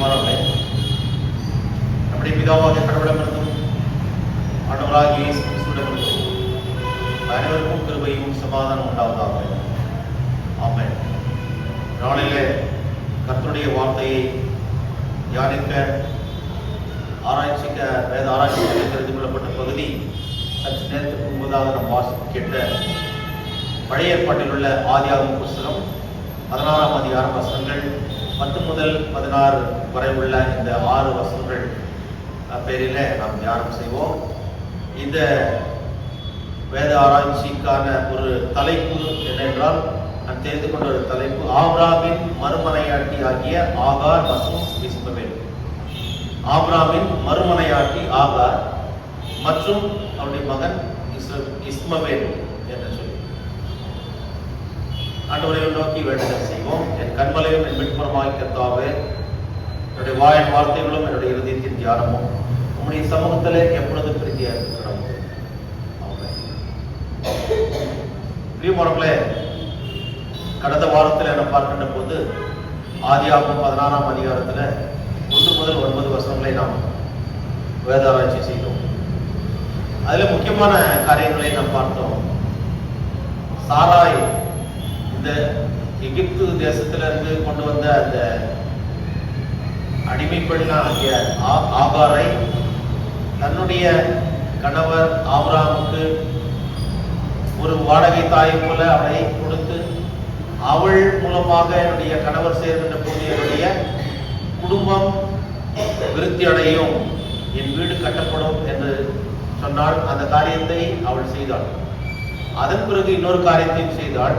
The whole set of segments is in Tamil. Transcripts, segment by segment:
பிரியமானவர்களே, நம்முடைய பிதாவாகிய கடவுளிடமிருந்தும் ஆண்டவராகிய இயேசு கிறிஸ்துவிடமிருந்தும் அனைவருக்கும் கிருபையும் சமாதானம் உண்டாவதாக. ஆமென். நாளிலே கர்த்தருடைய வார்த்தையை தியானிக்க வேத ஆராய்ச்சிக்க தெரிந்து கொள்ளப்பட்ட பகுதி சற்று நேரத்துக்கு முன்பதாக நாம் வாசிக்க கேட்ட பழைய ஏற்பாட்டில் உள்ள ஆதியாகம புஸ்தகம் 16ஆம் அதிகாரம் வசனங்கள் 10 முதல் 16 வரை உள்ள இந்த 6 வசனங்கள் பேரில் நாம் தியானம் செய்வோம். இந்த வேத ஆராய்ச்சிக்கான ஒரு தலைப்பு என்னென்றால், நான் தெரிந்து கொண்ட ஒரு தலைப்பு, ஆபிரகாமின் மறுமனையாட்டி ஆகிய ஆகார் மற்றும் இஸ்மவேல். ஆபிரகாமின் மறுமனையாட்டி ஆகார் மற்றும் அவருடைய மகன் இஸ்மவேல் என்று சொல்லி ஆண்டவரை நோக்கி வேண்டுதல் செய்வோம். என் கண்மலையும் என் மீட்புறமாய் கர்த்தாவே, என்னுடைய வாயின் வார்த்தைகளும் என்னுடைய இருதயத்தின் தியானமும் உம்முடைய சமூகத்திலே எப்பொழுது பிரீதியாக இருக்கிறோம். பிரியமானவர்களே, கடந்த வாரத்தில் நாம் பார்க்கின்ற போது ஆதியாகமம் 16ஆம் அதிகாரத்தில் 1 முதல் 9 வசனங்களை நாம் வேதாராய்ச்சி செய்தோம். அதில் முக்கியமான காரியங்களை நாம் பார்த்தோம். சாராய் இந்த எகிப்து தேசத்திலிருந்து கொண்டு வந்த அந்த அடிமை பெண்ணாகிய ஆகாரை தன்னுடைய கணவர் ஆபிரகாமுக்கு ஒரு வாடகை தாயை போல அவளை கொடுத்து, அவள் மூலமாக என்னுடைய கணவர் சேர்கின்ற போது என்னுடைய குடும்பம் விருத்தி அடையும், என் வீடு கட்டப்படும் என்று சொன்னால் அந்த காரியத்தை அவள் செய்தாள். அதன் பிறகு இன்னொரு காரியத்தையும் செய்தாள்.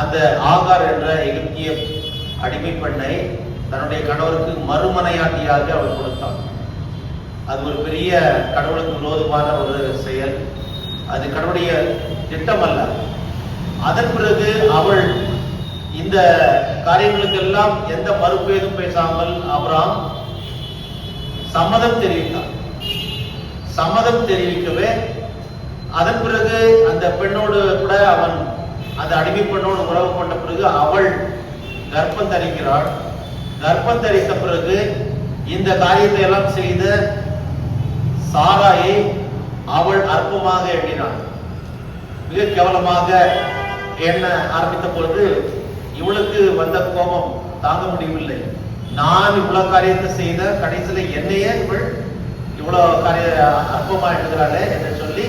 அந்த ஆகார் என்ற எகிப்திய அடிமை பெண்ணை தன்னுடைய கணவருக்கு மறுமனையாட்டியாக அவள் கொடுத்தாள். அது ஒரு பெரிய கடவுளுக்கு விரோதமான ஒரு செயல். அது கடவுளுடைய திட்டம் அல்ல. அதன் பிறகு அவள் இந்த காரியங்களுக்கெல்லாம் எந்த மறுப்பு எதுவும் பேசாமல் ஆபிரகாம் சம்மதம் தெரிவித்தார். சம்மதம் தெரிவிக்கவே அதன் பிறகு அந்த பெண்ணோடு கூட அவன் அந்த அடிமை பெண்ணோடு உறவு கொண்ட பிறகு அவள் கர்ப்பம் தரிக்கிறாள். கர்ப்பம் தரித்த பிறகு இந்த காரியத்தை எல்லாம் செய்த சாராயை அவள் அற்பமாக எண்ணினாள். மிக கேவலமாக எண்ண ஆரம்பித்த பொழுது இவளுக்கு வந்த கோபம் தாங்க முடியவில்லை. நான் இவ்வளவு காரியத்தை செய்த, கடைசியில என்னையே இவள் இவ்வளவு அற்பமா எண்ணுகிறாளே என்று சொல்லி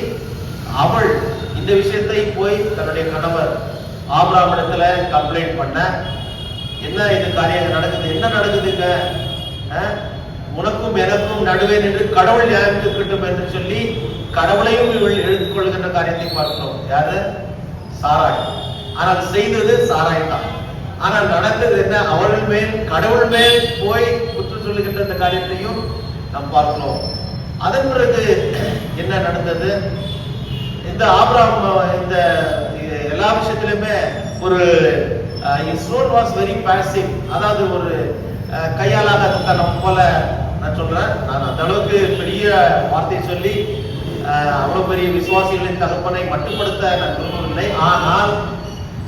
அவள் இந்த விஷயத்தை போய் தன்னுடைய கணவர் ஆபிரகாமிடத்துல கம்ப்ளைண்ட் பண்ண, என்ன இது காரியம் நடக்குது, என்ன நடக்குதுங்க, உனக்கும் எனக்கும் நடுவே நின்று கடவுள் நியாயத்துக்கட்டும் என்று சொல்லி கடவுளையும் இவள் எழுதிக் கொள்கின்ற காரியத்தை பார்க்கிறோம். யாரு? சாராய். ஆனால் செய்தது சாராய் தான். ஆனால் நடந்தது என்ன? அவர்கள் மேல், கடவுள் மேல் போய் குற்றம் சொல்லுகின்ற இந்த காரியத்தையும் நாம் பார்க்கிறோம். அதன் பிறகு என்ன நடந்தது? இந்த ஆபிரகாம் இந்த எல்லா விஷயத்திலுமே ஒரு his role was very passive. அதாவது ஒரு கையாளாக தனம் போல நான் சொல்றேன். நான் அந்த அளவுக்கு பெரிய வார்த்தை சொல்லி அவ்வளவு பெரிய விசுவாசிகளின் தகப்பனை மட்டுப்படுத்த நான் விரும்பவில்லை. ஆனால்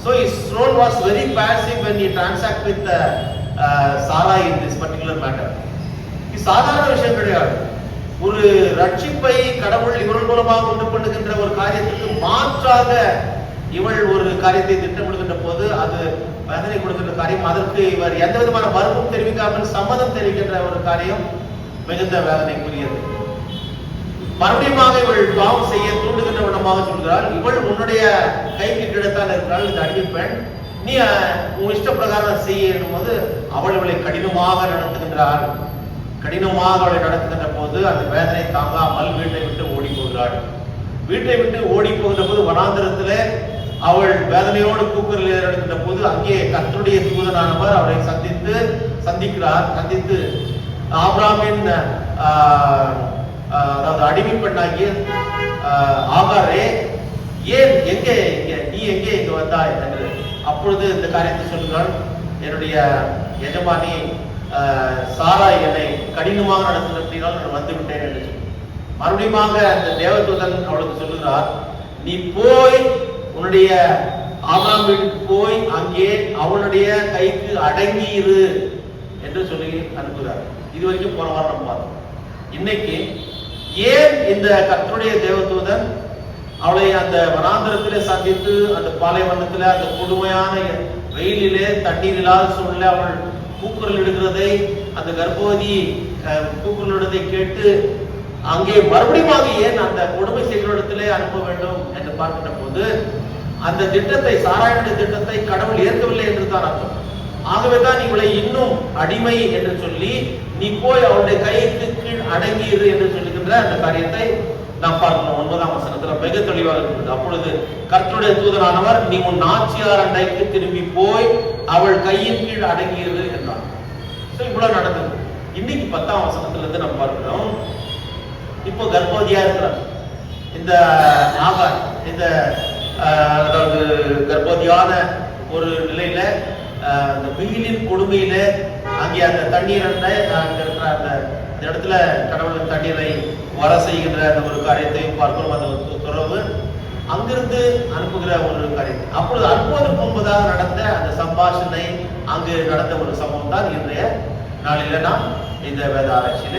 so his role was very passive when he transact with Sarai in this particular matter. இது சாதாரண விஷயம் கிடையாது. ஒரு ரட்சிப்பை கடவுள் இவர்கள் மூலமாக உண்டு பண்ணுகின்ற ஒரு காரியத்துக்கு மாற்றாக இவள் ஒரு காரியத்தை திட்டமிடுகின்ற போது அது வேதனை கொடுக்கின்ற காரியம். அதற்கு இவர் எந்த விதமான மறுப்பும் தெரிவிக்காமல் சம்மதம் தெரிவிக்கின்ற ஒரு காரியம் மிகுந்த வேதனைக்குரியது. மறுபடியும் இவள் பாவம் செய்ய தூண்டுகின்ற விடமாக சொல்கிறாள். இவள் உன்னுடைய கைக்கு கிடைத்தான் இருக்கிறாள், இந்த அடிமை பெண், நீ உன் இஷ்ட பிரகாரம் செய்யும் போது அவள் இவளை கடினமாக நடத்துகின்றாள். கடினமாக அவளை நடத்துகின்ற போது அந்த வேதனை தாங்காமல் வீட்டை விட்டு ஓடி போகிறாள். வீட்டை விட்டு ஓடி போகின்ற போது வனாந்தரத்திலே அவள் வேதனையோடு கூக்குரல் எடுக்கின்ற போது அங்கே கர்த்தருடைய தூதனானவர் அவரை சந்திக்கிறார். சந்தித்து ஆபிரகாமின் அதாவது அடிமை பெண்ணாகிய ஆகாரே, ஏன் எங்கே நீ எங்கே இங்க வந்தாய் என்று. அப்பொழுது இந்த காரியத்தை சொல்கிறாள், என்னுடைய எஜமானி சாராய் என்னை கடினமாக நடத்தினால் நான் வந்து விட்டேன் என்று சொல்லி மறுபடியும் அந்த தேவதூதன் அவளுக்கு சொல்லுகிறார், நீ போய் உன்னுடைய ஆபிரகாம் வீட்டுக்கு போய் அங்கே அவனுடைய கைக்கு அடங்கி இரு என்று சொல்லி அனுப்புகிறார். இது வரைக்கும் போன வாரம் நம்ம பார்த்தோம். இன்னைக்கு ஏன் இந்த கர்த்தருடைய தேவதூதன் அவளை அந்த வனாந்தரத்திலே சந்தித்து அந்த பாலைவனத்திலே அந்த கொடுமையான வெயிலிலே தண்ணீர் இல்லாத சூழ்நிலை அவள் கூக்குரல் இடுகிறதை, அந்த கர்ப்பவதி கூக்குரலிடுவதை கேட்டு அங்கே மறுபடியும் ஏன் அந்த கொடுமை செய்கிற இடத்திலே அனுப்ப வேண்டும் என்று பார்க்கின்ற போது அந்த திட்டத்தை, சாராயனுடைய திட்டத்தை கடவுள் ஏற்கவில்லை என்று தான் அர்த்தம். ஆகவேதான் இவளை இன்னும் அடிமை என்று சொல்லி நீ போய் அவளுடைய கைக்கு கீழ் அடங்கியிரு என்று சொல்லுகின்ற அந்த காரியத்தை நாம் பார்க்கணும். 9ஆம் வசனத்துல மிக தெளிவாக இருக்கிறது. அப்பொழுது கர்த்தருடைய தூதனானவர் நீ உன் நாச்சியார் அண்டைக்கு திரும்பி போய் அவள் கையின் கீழ் அடங்கியிரு என்றார். இவ்வளவு நடந்தது. இன்னைக்கு 10ஆம் வசனத்துல இருந்து நம்ம பார்க்கிறோம். இப்போ கர்ப்பவதியா இருக்கிறார் இந்த ஆகார். இந்த அதாவது கர்ப்பவதியான ஒரு நிலையில அந்த வெயிலின் கொடுமையில அங்கே அந்த தண்ணீர் அங்க இருக்கிற அந்த இடத்துல கடவுள் தண்ணீரை வர செய்கின்ற அந்த ஒரு காரியத்தையும் பார்க்கிறோம். அந்த துறவு அங்கிருந்து அனுப்புகிற ஒரு காரியம். அப்பொழுது அனுப்புவதற்கு முன்பதாக நடந்த அந்த சம்பாஷணை, அங்கு நடந்த ஒரு சம்பவம் தான் இன்றைய நாளில நாம் இந்த வேத ஆராய்ச்சியில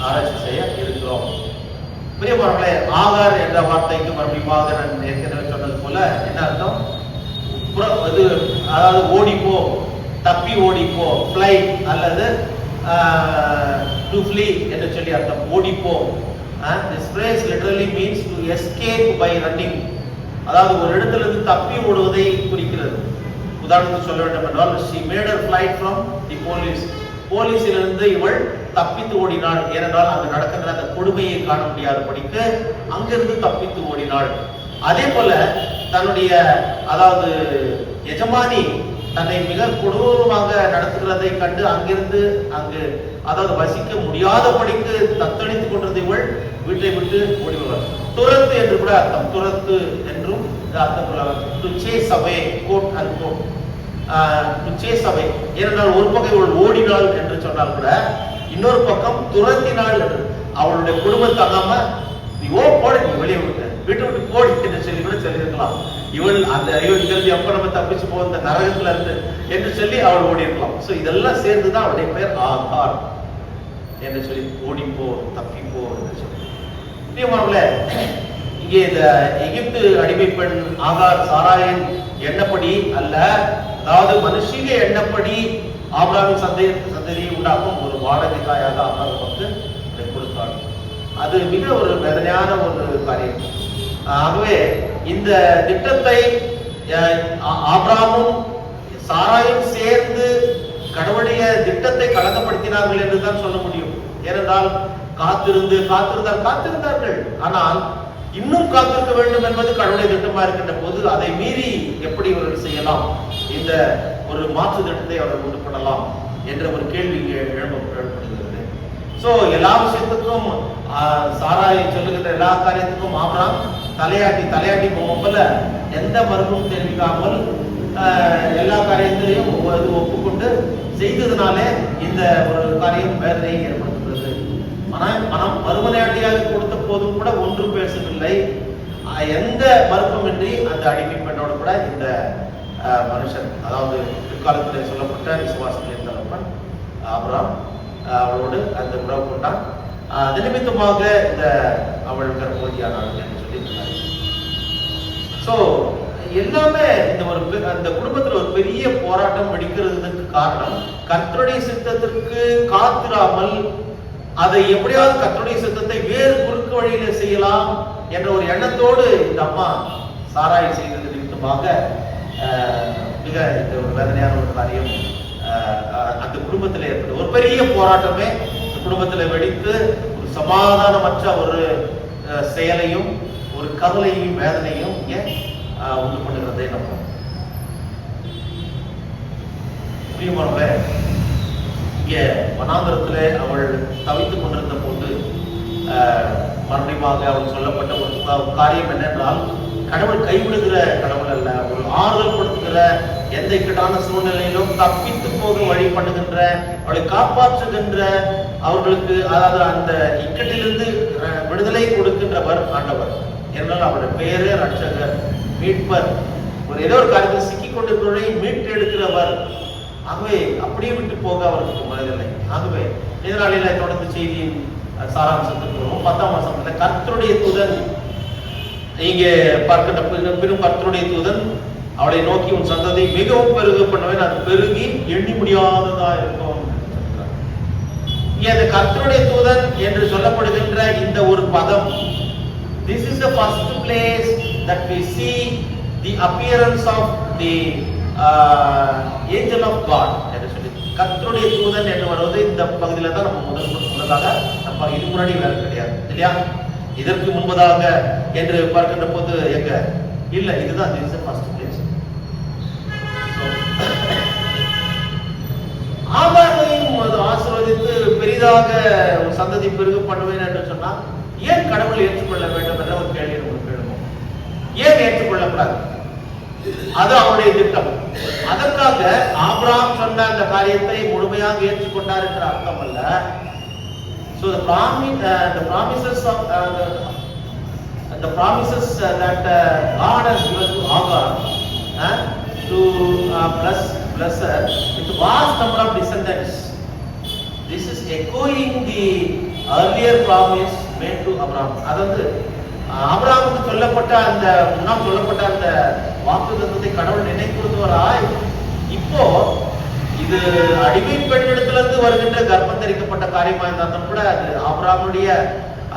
ஆராய்ச்சி செய்ய இருக்கிறோம். பிரியமானவர்களே, ஆகார் என்ற வார்த்தைக்கு மறுபடியும் நான் ஏற்கனவே சொன்னது போல என்ன அர்த்தம்? அதாவது ஓடிப்போ, தப்பி ஓடிப்போ, ஃப்ளை அல்லது டு ஃப்ளீ என்று சொல்லி அர்த்தம். ஓடிப்போ. This phrase literally means to escape by running. அதாவது ஒரு இடத்துல இருந்து தப்பி ஓடுவதை குறிக்கிறது. உதாரணத்துக்கு சொல்ல வேண்டும் என்றால் she made her flight from the police. போலீசிலிருந்து இவள் தப்பித்து ஓடினாள். ஏனென்றால் அங்கு நடக்கின்ற அந்த கொடுமையை காண முடியாதபடிக்கு அங்கிருந்து தப்பித்து ஓடினாள். அதே போல தன்னுடைய அதாவது எஜமானி தன்னை மிக கொடூரமாக நடத்துகிறதை கண்டு அங்கிருந்து அங்கு அதாவது வசிக்க முடியாதபடிக்கு தத்தளித்துக் கொண்டிருந்த இவள் வீட்டை விட்டு ஓடிவிடுவார். துரத்து என்று கூட அர்த்தம். துரத்து என்றும் அர்த்தம். To chase away, goad and goad, to chase away. ஏனென்றால் ஒரு பக்கம் இவள் ஓடினாள் என்று சொன்னால் கூட இன்னொரு பக்கம் துரத்தினாள் என்று. அவளுடைய குடும்பம் தங்காம நீ போட, நீ வெளியே விட்டு வீட்டை விட்டு போடி என்று சொல்லி கூட சொல்லியிருக்கலாம். இவள் அந்த இங்கிருந்து எப்ப நம்ம தப்பிச்சு போவோம் இந்த நரகத்துல இருந்து என்று சொல்லி அவள் ஓடி இருக்கலாம். சோ இதெல்லாம் சேர்ந்துதான் அவளுடைய பெயர் ஆகார் என்று சொல்லி ஓடிப்போ, தப்பிப்போ என்று சொல்லி. இங்கே இந்த எகிப்து அடிமை பெண் ஆகார் சாராயின் எண்ணப்படி அல்ல, அதாவது மனுஷீக எண்ணப்படி ஆபிரகாமின் சந்ததியை உண்டாக்கும் ஒரு வாடகை தாயாக ஆகார் வந்து கொடுத்தாள். அது மிக ஒரு வேதனையான ஒரு காரியம். ஆகவே இந்த திட்டத்தை ஆபிரகாமும் சாராயும் சேர்ந்து கடவுளுடைய திட்டத்தை கலங்கப்படுத்தினார்கள் என்றுதான் சொல்ல முடியும். ஏனென்றால் காத்திருந்தார்கள். ஆனால் இன்னும் காத்திருக்க வேண்டும் என்பது கடவுளுடைய திட்டமா இருக்கின்ற போது அதை மீறி எப்படி இவர்கள் செய்யலாம், இந்த ஒரு மாற்று திட்டத்தை அவர்கள் கொண்டு பண்ணலாம் என்ற ஒரு கேள்வி இங்கே எழுப்பப்படுகிறது. சோ எல்லா விஷயத்துக்கும் சாராய் சொல்லுகின்ற எல்லா காரியத்துக்கும் ஆபிரகாம் தலையாட்டி போல எந்த மறுப்பும் தெரிவிக்காமல் எல்லா காரியத்திலையும் ஒப்புக்கொண்டு செய்ததுனாலே இந்த ஒரு காரியம் வேதனையை ஏற்படுத்துகிறது. மனம் மறுமனையாட்டியாக கொடுத்த போதும் கூட ஒன்றும் பேசவில்லை. எந்த மறுப்புமின்றி அந்த அடிமை பெண்ணோடு கூட இந்த மனுஷன், அதாவது பிற்காலத்தில் சொல்லப்பட்ட விசுவாசத்தின் தகப்பன் ஆபிரகாம் அவளோடு அந்த உறவு கொண்டான். அது நிமித்தமாக இந்த அவள் கர்ப்பவதியானாள் என்று சொல்லி சொன்னார். சோ எல்லாமே இந்த ஒரு அந்த குடும்பத்துல ஒரு பெரிய போராட்டம் வெடிக்கிறதுக்கு காரணம் கர்த்தருடைய சித்தத்திற்கு காத்திராமல் அதை எப்படியாவது கர்த்தருடைய சித்தத்தை வேறு குறுக்கு வழியில செய்யலாம் என்ற ஒரு எண்ணத்தோடு இந்த அம்மா சாராய் செய்தது நிமித்தமாக மிக இந்த ஒரு வேதனையான ஒரு காரியம் அந்த குடும்பத்தில் ஏற்படும். ஒரு பெரிய போராட்டமே குடும்பத்தில் வெடித்து ஒரு சமாதானமற்ற ஒரு செயலையும் ஒரு கவலையும் வேதனையும் இங்கே உண்டு பண்ணுகிறதை நம்ம பிரியமானவர்களே, இங்கே வனாந்தரத்திலே அவள் தவித்துக் கொண்டிருந்த போது மறுபடியும் அவள் சொல்லப்பட்ட ஒரு காரியம் என்னென்றால், கடவுள் கைவிடுகிற கடவுள் அல்ல, ஒரு ஆறுதல் கொடுக்கிற, எந்த இக்கட்டான சூழ்நிலையிலும் தப்பித்து போக வழி பண்ணுகின்ற, அவளை காப்பாற்றுகின்ற, அவர்களுக்கு அதாவது அந்த இக்கட்டிலிருந்து விடுதலை கொடுக்கின்றவர் ஆண்டவர். என்றால் அவருடைய பெயரே ரட்சகர், மீட்பர். ஒரு ஏதோ ஒரு காரியத்தில் சிக்கிக் கொண்டிருக்கிறவரை மீட்டு எடுக்கிறவர். ஆகவே அப்படியே விட்டு போக அவருக்கு மனதில்லை. ஆகவே இதனால தொடர்ந்து செய்தியின் சாராம்சத்துக்கு வருவோம். 10ஆம் வசனத்துல கர்த்தருடைய தூதன் இங்கே பார்க்கின்ற பெரும் கர்த்தருடைய தூதன் அவளை நோக்கி உன் சந்ததி மிகவும் பெருக பண்ணுவேன், அது பெருகி எண்ணி முடியாததா இருக்கும். இங்கே அந்த கர்த்தருடைய தூதன் என்று சொல்லப்படுகின்ற இந்த ஒரு பதம், this is the first place that we see the appearance of the angel of God என்று சொல்லி கர்த்தருடைய தூதன் என்று வருவது இந்த பகுதியில தான் நம்ம முதலாக நம்ம இது முன்னாடி வேற கிடையாது இல்லையா? இதற்கு முன்பதாக என்று பார்க்கின்ற போது எங்க இல்ல, இதுதான் this is the first place. ஆகாரையும் ஆசீர்வதித்து பெரிதாக சந்ததி பெருக பண்ணுவேன் என்று சொன்னா ஏன் கடவுள் ஏற்றுக்கொள்ள வேண்டும் என்ற ஒரு கேள்வி நமக்கு எழும். ஏன் ஏற்றுக்கொள்ளக்கூடாது? அது அவருடைய திட்டம். அதற்காக ஆபிரகாம் சொன்ன அந்த காரியத்தை முழுமையாக ஏற்றுக்கொண்டார் என்ற அர்த்தம் அல்ல. So the promises that God has given to Agar to bless her with vast number of descendants. This is echoing the earlier promise made to Abraham. அதாவது ஆபிரகாமுக்கு சொல்லப்பட்ட அந்த முன்னால் சொல்லப்பட்ட அந்த வாக்குத்தத்தத்தை கடவுள் நினைவுறுத்துவராய் இப்போ இது அடிமை பெண்ணிடத்திலிருந்து வருகின்ற கர்ப்பம் தரிக்கப்பட்ட காரியமா இருந்தாலும் கூட அது ஆபிரகாமுடைய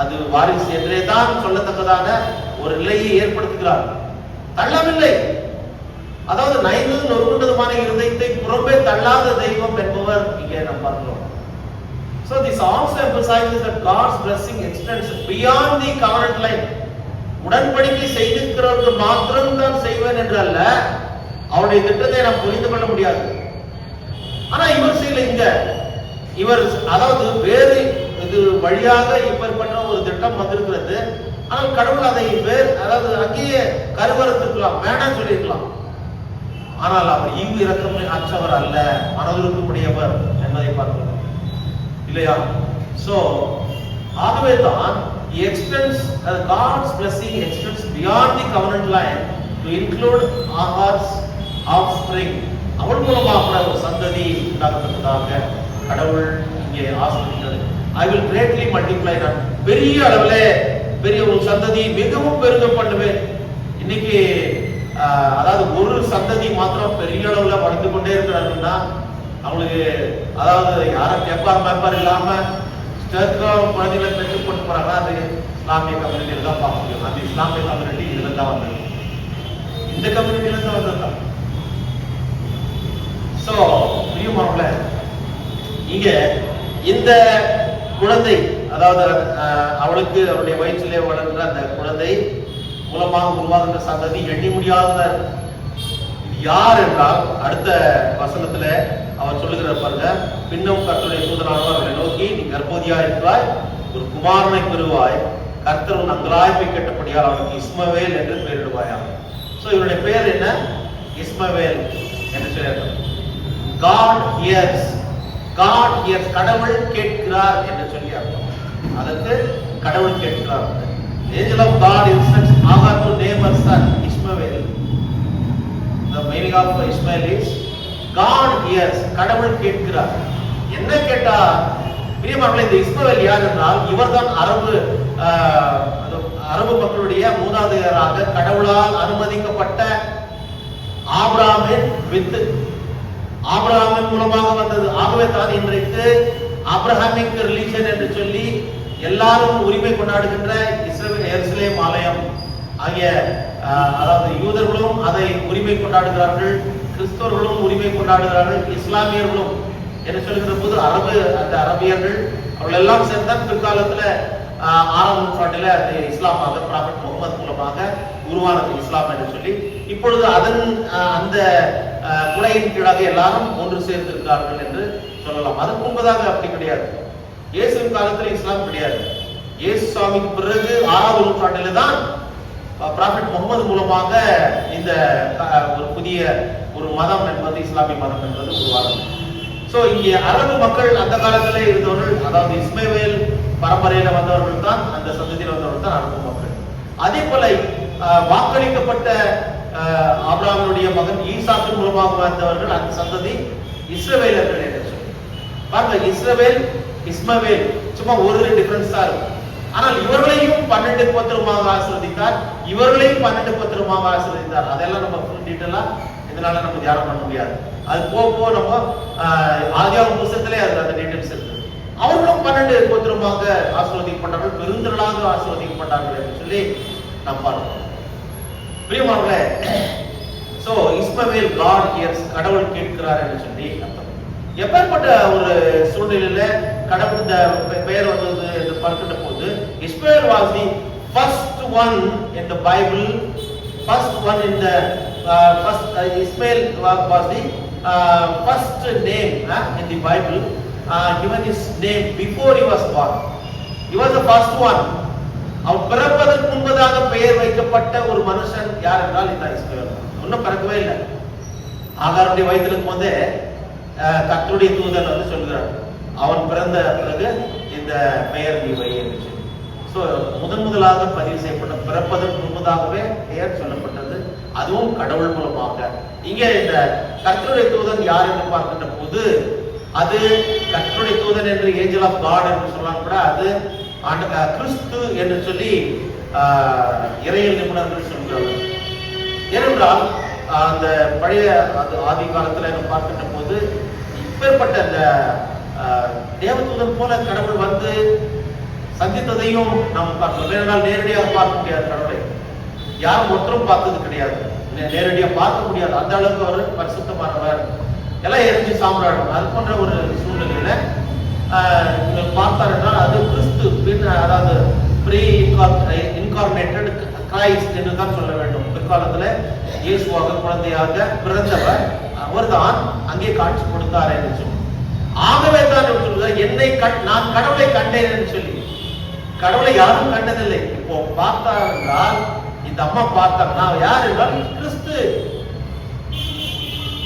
அது வாரிசு என்றே தான் சொல்லத்தக்கதாக ஒரு நிலையை ஏற்படுத்துகிறார். தள்ளவில்லை. அதாவது நைந்து நொறுங்குண்டதுமான இருதயத்தை புறம்பே தள்ளாத தெய்வம் என்பவர் இங்கே நாம் பார்க்கிறோம். So this also emphasizes that God's blessing extends beyond the covenant line. உடன்படிக்கை செய்திருக்கிறவருக்கு மாத்திரம் தான் செய்வேன் என்று அல்ல, அவருடைய திட்டத்தை நாம் புரிந்து கொள்ள முடியாது. ஆனா இவர் செய்யல. இவர் அதாவது வேறு இது வழியாக இவர் பண்ண ஒரு திட்டம் வந்திருக்கிறது. ஆனால் கடவுள் அதை அதாவது அங்கேயே கருவறுத்திருக்கலாம், வேணாம் சொல்லியிருக்கலாம். ஆனால் அவர் ஈவு இரக்கம் அற்றவர் அல்ல, மனதுருக்கமுடையவர் என்பதை பார்க்கிறோம் இல்லையா? சோ ஆகவே தான் God's blessing extends beyond the covenant line to include Agar's offspring. அவள் மூலமாக ஒரு சந்ததி உண்டாகத்தக்கதாக கடவுள் இங்கே ஆசீர்வதிக்கிறது. I will greatly multiply. நான் பெரிய அளவிலே பெரிய ஒரு சந்ததி மிகவும் பெருக பண்ணுவேன். இன்னைக்கு அதாவது ஒரு சந்ததி மாத்திரம் பெரிய அளவுல வளர்ந்து கொண்டே இருக்கிறாங்கன்னா அவங்களுக்கு அதாவது யாரும் கேட்பார் இல்லாம குழந்தைகளை பெற்றுக் கொண்டு போறாங்க. அது இஸ்லாமிய கம்யூனிட்டியில தான் பார்க்க முடியும். அந்த இஸ்லாமிய கம்யூனிட்டி இதுல தான் வந்தது, இந்த கம்யூனிட்டியில தான் வந்ததுதான். சோ பிரியமானவர்களே, இங்க இந்த குழந்தை அதாவது அவளுக்கு அவருடைய வயிற்றிலே வளர்கிற அந்த குழந்தை மூலமாக உருவாகின்ற சந்ததி எண்ணி முடியாத யார் என்றால் அடுத்த வசனத்துல அவர் சொல்லுகிறார் பாருங்க, பின்னும் கர்த்தருடைய தூதனானவர் அவர்களை நோக்கி, நீ கர்ப்பவதியா இருக்கிறாய், ஒரு குமாரனை பெறுவாய், கர்த்தர் உன் அங்கலாய்ப்பை கேட்டபடியால் அவனுக்கு இஸ்மவேல் என்று பெயரிடுவாயா. சோ இவருடைய பெயர் என்ன? இஸ்மவேல் என்று சொல்லியிருக்கார். God hears, கடவுள் கேட்கிறார் என்று சொல்லி அர்த்தம். அதற்கு கடவுள் கேட்கிறார். Angel of God instructs Agar to name her son Ishmael. The meaning of Ishmael is God hears, கடவுள் கேட்கிறார். என்ன கேட்டா பிரியமானவர்களே, இந்த இஸ்மவேல் யார் என்றால் இவர்தான் அரபு மக்களுடைய மூதாதையராக கடவுளால் அனுமதிக்கப்பட்ட ஆபிரகாமின் வித்து, ஆபிரகாமின் மூலமாக வந்தது. ஆகவே தான் இன்றைக்கு ஆபிரகாமிக் ரிலிஜன் என்று சொல்லி எல்லாரும் உரிமை கொண்டாடுகின்ற எருசலேம் ஆலயம் ஆகிய அதாவது யூதர்களும் அதை உரிமை கொண்டாடுகிறார்கள், கிறிஸ்தவர்களும் உரிமை கொண்டாடுகிறார்கள், இஸ்லாமியர்களும் என்று சொல்லுகிற போது அந்த அரபியர்கள் அவர்கள் எல்லாம் சேர்ந்தான் பிற்காலத்துல 6ஆம் நூற்றாண்டில அது இஸ்லாமாக ப்ராஃபட் முகமது மூலமாக உருவானது இஸ்லாம் என்று சொல்லி இப்பொழுது அந்த குடையின் கீழாக எல்லாரும் ஒன்று சேர்ந்திருக்கிறார்கள் என்று சொல்லலாம். அதுக்கு முன்பதாக அப்படி கிடையாது. இயேசுவின் காலத்தில் இஸ்லாம் கிடையாது. இயேசு சுவாமிக்கு பிறகு 6ஆவது நூற்றாண்டில தான் ப்ராஃபட் முகமது மூலமாக இந்த ஒரு புதிய ஒரு மதம் என்பது இஸ்லாமிய மதம் என்பது உருவானது. சோ இங்கே அரபு மக்கள் அந்த காலத்திலே இருந்தவர்கள், அதாவது இஸ்மவேல் பரம்பரையில வந்தவர்கள் தான், அந்த சந்ததியில் வந்தவர்கள் தான் அரபு மக்கள். அதே போல வாக்களிக்கப்பட்ட ஆபிரகாமுடைய மகன் ஈசாக்கு மூலமாக வந்தவர்கள் அந்த சந்ததி இஸ்ரவேலர்கள் என்று சொல்லி பாருங்க. இஸ்ரவேல், இஸ்மவேல் சும்மா ஒரு டிஃபரன்ஸ் தான் இருக்கும். ஆனால் இவர்களையும் 12 கோத்திரமாக ஆசீர்வதித்தார், இவர்களையும் 12 கோத்திரமாக ஆசீர்வதித்தார். அதெல்லாம் நம்ம ஃபுல் டீட்டெயிலா இதனால நம்ம தியானம் பண்ண முடியாது. அது போக நம்ம ஆதியாகம புத்தகத்திலே அந்த டீட்டெயில்ஸ் இருக்கு. அவர்களும் 12 கோத்திரமாக ஆசீர்வதிக்கப்பட்டார்கள், பெருந்திரளாக ஆசீர்வதிக்கப்பட்டார்கள் என்று சொல்லி நாம் பார்க்கிறோம். பிரியமானவர்களே, சோ இஸ்மவேல் காட் ஹியர்ஸ், கடவுள் கேட்கிறார் என்று சொல்லி அர்த்தம். எப்பேற்பட்ட ஒரு சூழ்நிலையில கடவுள் இந்த பெயர் வந்தது என்று பார்க்கின்ற போது, இஸ்மவேல் was the first one in the Bible, first one in the Ismail was the first name in the Bible, given his name before he was born. He was the first one. அவர் பிறப்பதற்கு முன்பதாக பெயர் வைக்கப்பட்ட ஒரு மனுஷன் யார் என்றால் இந்த இஸ்மவேல். இன்னும் பிறக்கவே இல்லை. ஆகாருடைய வயிற்றிற்கு வந்து கர்த்தருடைய தூதன் வந்து சொல்கிறார், அவன் பிறந்த பிறகு இந்த பெயர் நீ வை என்று சொல்லி. சோ முதலாக பதிவு செய்யப்பட்ட, பிறப்பதற்கு முன்பதாகவே பெயர் சொல்லப்பட்டது, அதுவும் கடவுள் மூலமாக. இங்கே இந்த கர்த்தருடைய தூதன் யார் என்று பார்க்கின்ற போது, அது கர்த்தருடைய தூதன் என்று ஏஞ்சல் ஆஃப் காட் என்று சொன்னாலும் கூட அது கிறிஸ்து என்று சொல்லி இறையியல் நிபுணர்கள் சொல்கிறார்கள். ஏனென்றால் அந்த பழைய ஆதி காலத்துல நம்ம பார்க்கின்ற போது இப்பேற்பட்ட அந்த தேவதூதன் போல கடவுள் வந்து சந்தித்ததையும் நாம் பார்க்கலாம். ஏனென்றால் நேரடியாக பார்க்க முடியாது, கடவுளை யாரும் ஒருத்தரும் பார்த்தது கிடையாது, நேரடியாக பார்க்க முடியாது. அந்த அளவுக்கு அவர் பரிசுத்தமானவர், எல்லாம் எரிஞ்சு சாம்பிராடும். அது போன்ற ஒரு சூழ்நிலையில பார்த்தார் என்றால் அது கிறிஸ்து, அதாவது ப்ரீ இன்கார்னேட்டட் கிரைஸ்ட் என்று தான் சொல்ல வேண்டும். பிற்காலத்துல இயேசுவாக குழந்தையாக பிறந்தவர் அவர்தான் அங்கே காட்சி கொடுத்தார் என்று சொல்லி. ஆகவே தான் சொல்லுகிறார், என்னை நான் கடவுளை கண்டேன் என்று சொல்லி. கடவுளை யாரும் கண்டதில்லை. இப்போ பார்த்தார் என்றால் இந்த அம்மா பார்த்தார், நான் யார் என்றால் கிறிஸ்து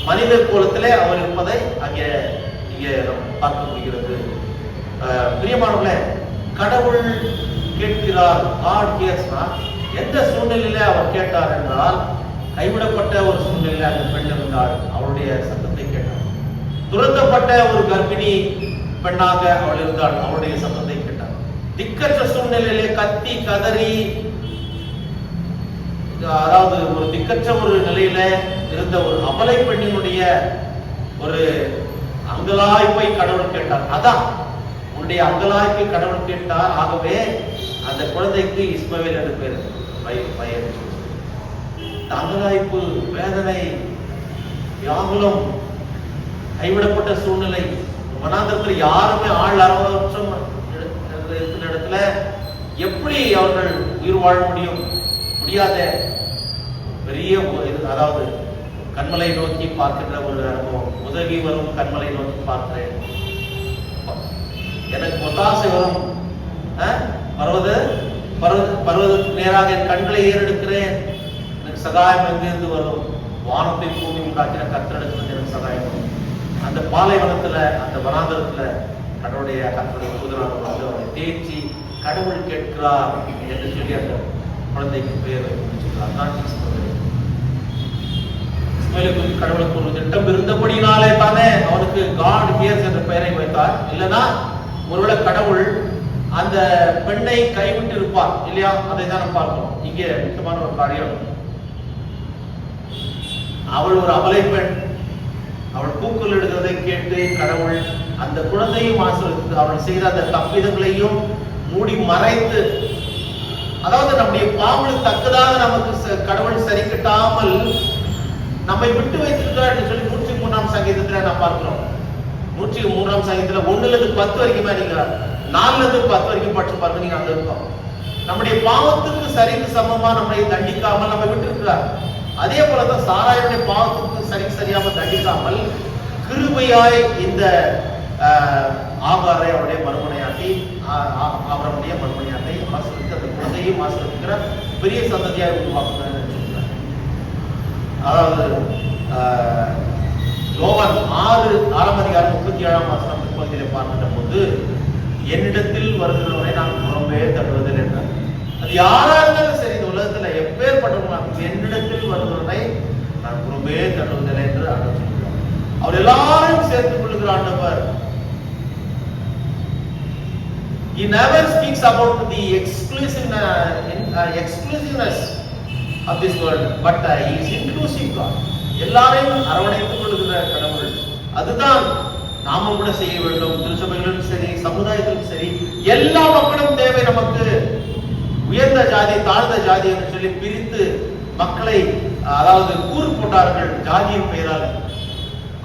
மனித கோலத்திலே அவர் இருப்பதை அங்கே இங்கே பார்க்க முடிகிறது. பிரியமானவர்களே, கடவுள் கேட்கிறார், God hears. எந்த சூழ்நிலையில அவர் கேட்டார் என்றால், கைவிடப்பட்ட ஒரு சூழ்நிலையில அந்த பெண் இருந்தாள், அவளுடைய சத்தத்தை கேட்டார். துரத்தப்பட்ட ஒரு கர்ப்பிணி பெண்ணாக அவள் இருந்தாள், அவளுடைய சத்தத்தை கேட்டார். திக்கற்ற சூழ்நிலையிலே கத்தி கதறி, அதாவது ஒரு திக்கற்ற ஒரு நிலையில இருந்த ஒரு அபலை பெண்ணினுடைய ஒரு அங்கலாய்ப்பை கடவுள் கேட்டார். அதான் உன்னுடைய அங்கலாய்ப்பை கடவுள் கேட்டார். ஆகவே அந்த குழந்தைக்கு இஸ்மவேல் என்று பேர் பெயர். அங்கலாய்ப்பு, வேதனை, வியாகுலம், கைவிடப்பட்ட சூழ்நிலை, வனாந்தரத்தில் யாருமே ஆள் அரவற்றம் இருக்கிற இடத்துல எப்படி அவர்கள் உயிர் வாழ முடியாத பெரிய, அதாவது கண்மலை நோக்கி பார்க்கின்ற ஒரு அனுபவம். உதவி வரும் கண்மலை நோக்கி பார்க்கிறேன், எனக்கு ஒத்தாசை வரும் பர்வதத்துக்கு நேராக என் கண்களை ஏறெடுக்கிறேன், எனக்கு சகாயம் எங்கிருந்து வரும்? வானத்தை பூமி உண்டாக்கின கர்த்தரிடத்திலிருந்து எனக்கு சகாயம் வரும். அந்த பாலைவனத்துல, அந்த வனாந்தரத்துல கடவுளுடைய கர்த்தருடைய தூதனாக வந்து அவரை தேய்ச்சி கடவுள் கேட்கிறார் என்று சொல்லி அந்த குழந்தைக்கு பெயர் வைக்கிறார். இஸ்மவேலுக்கு கடவுளுக்கு ஒரு திட்டம் இருந்தபடினாலே தானே அவனுக்கு God hears என்ற பெயரை வைத்தார். இல்லைன்னா ஒருவேளை கடவுள் அந்த பெண்ணை கைவிட்டு இருப்பார் இல்லையா? அதை தான் நம்ம பார்க்கிறோம். இங்கே முக்கியமான ஒரு காரியம், அவள் ஒரு அபலை பெண், அவள் கூக்குள் எடுக்கிறதை கேட்டு கடவுள் அந்த குழந்தையும் ஆசீர்வதித்து அவள் செய்த அந்த தப்பிதங்களையும் மூடி மறைத்து, அதாவது நம்முடைய பாவங்களுக்கு தக்கதாக நமக்கு கடவுள் சரி கட்டாமல் நம்மை விட்டு வைத்திருக்கிறார் என்று சொல்லி 103ஆம் சங்கீதத்துல நாம் பார்க்கிறோம். 103ஆம் சங்கீதத்துல 1-10 வரைக்குமே நீங்க 4-10 வரைக்கும் படிச்சு பாருங்க, நீங்க அங்க இருக்கோம். நம்முடைய பாவத்துக்கு சரிக்கு சமமா நம்மை தண்டிக்காமல் நம்மை விட்டு இருக்கிறார். அதே போலதான் சாராயுடைய பாவத்துக்கு சரியாம தண்டிக்காமல் கிருபையாய் இந்த ஆகாரை அவருடைய மறுமனையாட்டி, அவருடைய மறுமனையாட்டை ஆசிரியத்து அந்த குழந்தையும் ஆசிரியக்கிற பெரிய சந்ததியாய் உருவாக்குகிறார். அதாவது யோவான் 6:37 பகுதியில பார்க்கின்ற போது, என்னிடத்தில் வருகிறவரை நான் புறம்பே தள்ளுவதில் என்றார். அது யாரா இருந்தாலும் சரி, இந்த உலகத்துல எப்பேற்பட்டவங்க என்னிடத்தில் வருகிறவரை நான் புறம்பே தள்ளுவதில்லை என்று அவர் சொல்கிறார். அவர் எல்லாரும் சேர்ந்து கொடுக்கிற ஆண்டவர். He never speaks about the exclusiveness of this world, but he is inclusive God. எல்லாரையும் அரவணைத்துக் கொள்கிற கடவுள். அதுதான் நாமும் கூட செய்ய வேண்டும். திருச்சபைகளிலும் சரி, சமுதாயத்திலும் சரி, எல்லா மக்களும் தேவை நமக்கு. உயர்ந்த ஜாதி, தாழ்ந்த ஜாதி என்று சொல்லி பிரித்து மக்களை, அதாவது கூறு போட்டார்கள் ஜாதியின் பெயரால்.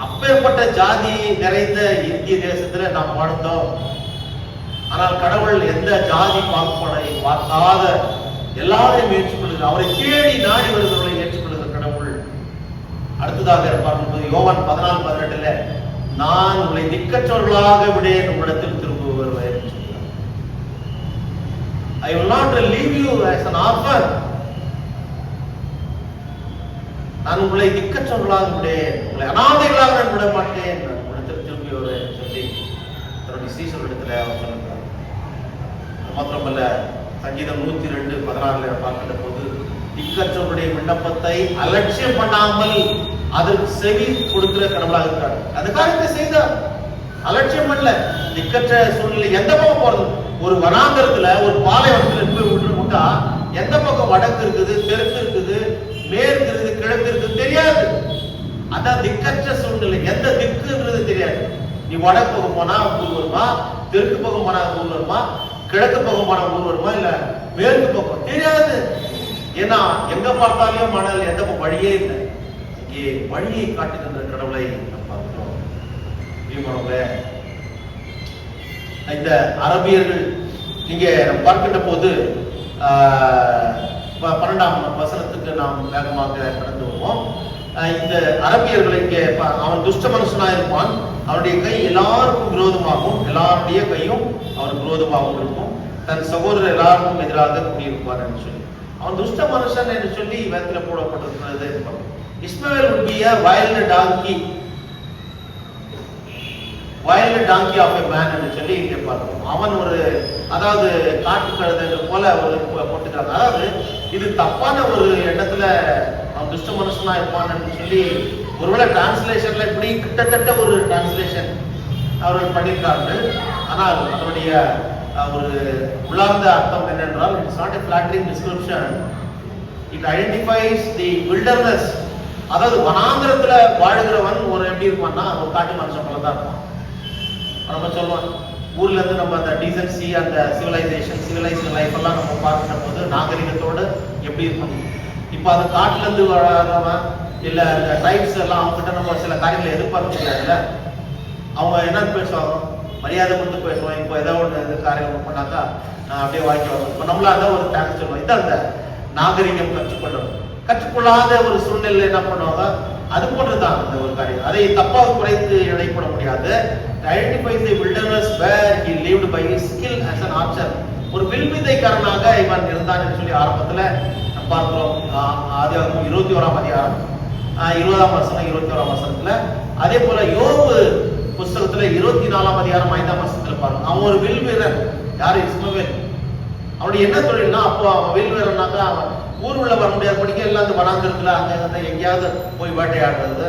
அப்பேற்பட்ட ஜாதி நிறைந்த இந்திய தேசத்துல நாம் வாழ்ந்தோம். ஆனால் கடவுள் எந்த ஜாதி பாகுபாடை பார்க்காத எல்லாரையும் ஏற்றுக்கொள்கிறார். அவரை தேடி நாடி வருகிறவர்களை ஏற்றுக்கொள்கிற கடவுள். அடுத்ததாக பார்க்கும்போது யோவான் 14:18 நான் உங்களை திக்கற்றவர்களாக விடேன், உங்களிடத்தில் திரும்ப வருவேன் என்று சொல்கிறார். I will not leave you as an orphan. நான் உங்களை திக்கற்றவர்களாக விடேன், உங்களை அனாதைகளாக நான் விட மாட்டேன், உங்களிடத்தில் திரும்பி வருவேன் சொல்லி தன்னுடைய சீசர்களிடத்தில் அவர் சொல்லுகிறார். மாத்திரமல்ல, சங்கீதம் 102:16 பார்க்கின்ற போது திக்கற்றவருடைய விண்ணப்பத்தை அலட்சியம் பண்ணாமல் அதற்கு செவி கொடுக்கிற கடவுளாக இருக்கிறார். அது காரியத்தை செய்தார், அலட்சியம் பண்ணல. திக்கற்ற சூழ்நிலை எந்த பக்கம் போறது? ஒரு வனாந்தரத்துல, ஒரு பாலைவனத்துல போய் விட்டா எந்த பக்கம் வடக்கு இருக்குது, தெற்கு இருக்குது, மேற்கு இருக்குது, கிழக்கு இருக்குது தெரியாது. அதான் திக்கற்ற சூழ்நிலை. எந்த திக்குன்றது தெரியாது. நீ வடக்கு பக்கம் போனா ஊர் வருமா, தெற்கு பக்கம் போனா ஊர் வருமா, கிழக்கு பக்கம் போனா ஊர் வருமா, இல்ல மேற்கு பக்கம் தெரியாது. ஏன்னா எங்க பார்த்தாலும் மணல், எந்த வழியே இல்லை. இங்கே வழியை காட்டுகின்ற கடவுளை நாம் பார்க்கிறோம். இந்த அரபியர்கள் இங்கே பார்க்கின்ற போது 12ஆம் வசனத்துக்கு நாம் வேகமாக கடந்து வருவோம். இந்த அரபியர்களை இங்கே அவன் துஷ்ட மனுஷனா இருப்பான், அவனுடைய கை எல்லாருக்கும் விரோதமாகவும், எல்லாருடைய கையும் அவனுக்கு விரோதமாகவும் இருக்கும், தன் சகோதரர் எல்லாருக்கும் எதிராக கூடியிருப்பார் என்று சொல்லி அவன் துஷ்ட மனுஷன் என்று சொல்லி வேதத்தில் போடப்பட்டிருக்கிறது. இஸ்மவேல் would be a wild donkey of a man என்று சொல்லி இங்கே பார்க்கிறோம். அவன் ஒரு, அதாவது காட்டு கழுதை போல ஒரு போட்டுக்கிறாங்க. அதாவது இது தப்பான ஒரு எண்ணத்துல அவன் துஷ்ட மனுஷனா இருப்பான் என்று சொல்லி ஒருவேளை டிரான்ஸ்லேஷன்ல இப்படி கிட்டத்தட்ட ஒரு டிரான்ஸ்லேஷன் அவர்கள் பண்ணியிருக்கார்கள். ஆனால் அதனுடைய ஒரு உள்ளார்ந்த அர்த்தம் என்னென்றால், it's not a flattering description, it identifies the wilderness. அதாவது வனாந்திரத்துல வாழ்கிறவன் ஒரு எப்படி இருப்பான்னா ஒரு காட்டு மனுஷன் போல தான் இருப்பான். நம்ம சொல்லுவோம் ஊர்ல இருந்து நம்ம அந்த டீசன்சி, அந்த சிவிலைஸ்டு லைஃப் எல்லாம் நம்ம பார்க்கிற போது நாகரிகத்தோடு எப்படி இருக்கும். இப்போ அது காட்டுல இருந்து வளர்றவன் இல்ல அந்த ட்ரைப்ஸ் எல்லாம் அவங்ககிட்ட நம்ம சில காரியங்களை எதிர்பார்க்க முடியாதுல்ல. அவங்க என்னன்னு பேசுவாங்க, மரியாதை கொடுத்து பேசுவோம். இப்போ ஏதோ ஒன்று காரியம் பண்ணாக்கா நான் அப்படியே வாங்கிக்குவாங்க. இப்போ நம்மளா தான் ஒரு டேக்ஸ் சொல்லுவோம். இதான் அந்த நாகரிகம் கற்றுக்கொள்ளாத ஒரு சூழ்நிலை என்ன பண்ணுவாங்க, அது போன்றுதான் அந்த ஒரு காரியம். அதை தப்பாக குறைத்து இடைப்பட முடியாது. Identifies the wilderness where he lived by his skill as an archer. ஒரு வில்வித்தைக்காரனாக இவன் இருந்தான் என்று சொல்லி ஆரம்பத்துல நம்ம பார்க்கிறோம். ஆதியாகமம் 21ஆம் அதிகாரம் 20ஆம் வசனம் 21ஆம் வசனத்துல. அதே போல யோபு புஸ்தகத்துல 24ஆம் அதிகாரம் 5ஆம் வசனத்துல பாருங்க. அவன் ஒரு வில் வீரர். யாரு? இஸ்மவேல். அவனுடைய என்ன தொழில்னா, அப்போ அவன் வில் வீரர்னாக்கா அவன் ஊர் உள்ள வர முடியாது, படிக்க எல்லாம் அந்த வனாந்திரத்துல அங்க எங்கேயாவது போய் வேட்டையாடுறது,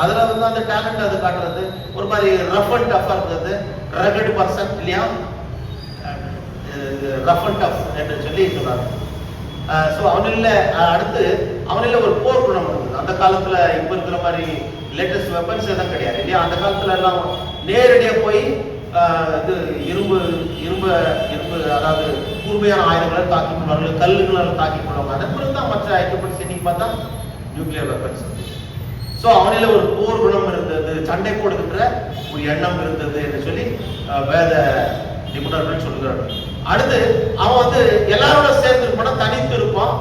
அதுல வந்து அந்த டேலண்ட் அது காட்டுறது, ஒரு மாதிரி ரஃப் அண்ட் டஃபா இருக்கிறது, ரகட் பர்சன் இல்லையா, ரஃப் அண்ட் டஃப் என்று சொல்லி சொன்னாங்க. ஸோ அவனில் அடுத்து அவனில் ஒரு போர் குணம் இருந்தது. அந்த காலத்துல இப்ப இருக்கிற மாதிரி லேட்டஸ்ட் வெப்பன்ஸ் எதுவும் கிடையாது இல்லையா. அந்த காலத்துல எல்லாம் நேரடியா போய் இது இரும்பு இரும்பு இரும்பு அதாவது கூர்மையான ஆயுதங்களை தாக்கி கொள்வார்கள், கல்லுகளால் தாக்கி கொள்வாங்க. அதன் பிறகு தான் மற்ற ஐட்டப்பட்டு இன்னைக்கு பார்த்தா நியூக்ளியர் வெப்பன்ஸ். ஸோ அவனில ஒரு போர் குணம் இருந்தது, சண்டை போடுகின்ற ஒரு எண்ணம் இருந்தது என்று சொல்லி வேத நிபுணர்கள் சொல்கிறார்கள். அடுத்து அவன் வந்து எல்லாரோட சேர்ந்து இருப்பான், தனித்து இருப்பான்.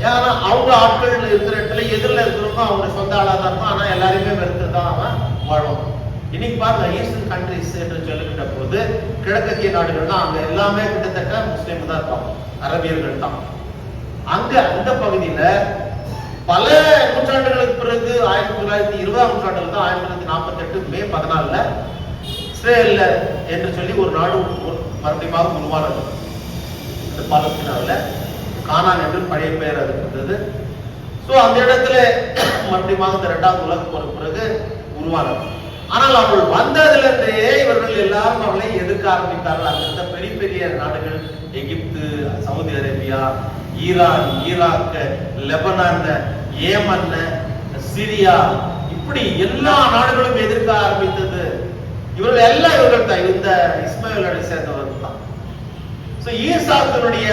ஏன்னா அவங்க ஆட்கள் இருக்கிற இடத்துல எதிரில் இருக்கிறவங்க அவங்க சொந்த ஆளாக தான் இருப்பான். ஆனா எல்லாருமே வெறுத்து தான் அவன் வாழ்வான். இன்னைக்கு பாருங்க, ஈஸ்டர்ன் கண்ட்ரிஸ் என்று சொல்லுகின்ற போது கிழக்கத்திய நாடுகள் தான், அங்க எல்லாமே கிட்டத்தட்ட முஸ்லீம் தான் இருப்பாங்க, அரபியர்கள் தான். அங்க அந்த பகுதியில பல நூற்றாண்டுகளுக்கு பிறகு 1920ஆம் நூற்றாண்டுல தான் 1948 மே 14 இஸ்ரேல் என்று சொல்லி ஒரு நாடு மறுபடியும் உருவானது. இந்த பாலஸ்தீனாவில் கானான் என்று பழைய பெயர் அது இருந்தது. ஸோ அந்த இடத்துல மறுபடியும் இந்த 2வது உலக போருக்கு பிறகு உருவானது. ஆனால் அவள் வந்ததுல இருந்தே இவர்கள் எல்லாரும் அவளை எதிர்க்க ஆரம்பித்தார்கள். அங்கிருந்த பெரிய பெரிய நாடுகள், Egypt, Saudi Arabia, Iran, Iraq, Lebanon, Yemen, Syria, இப்படி எல்லா நாடுகளும் எதிர்க்க ஆரம்பித்தது. இவர்கள் எல்லாம் இவர்கள் தான், இந்த இஸ்மாயிலோட சேர்ந்தவர்கள் தான். ஈசாக்கினுடைய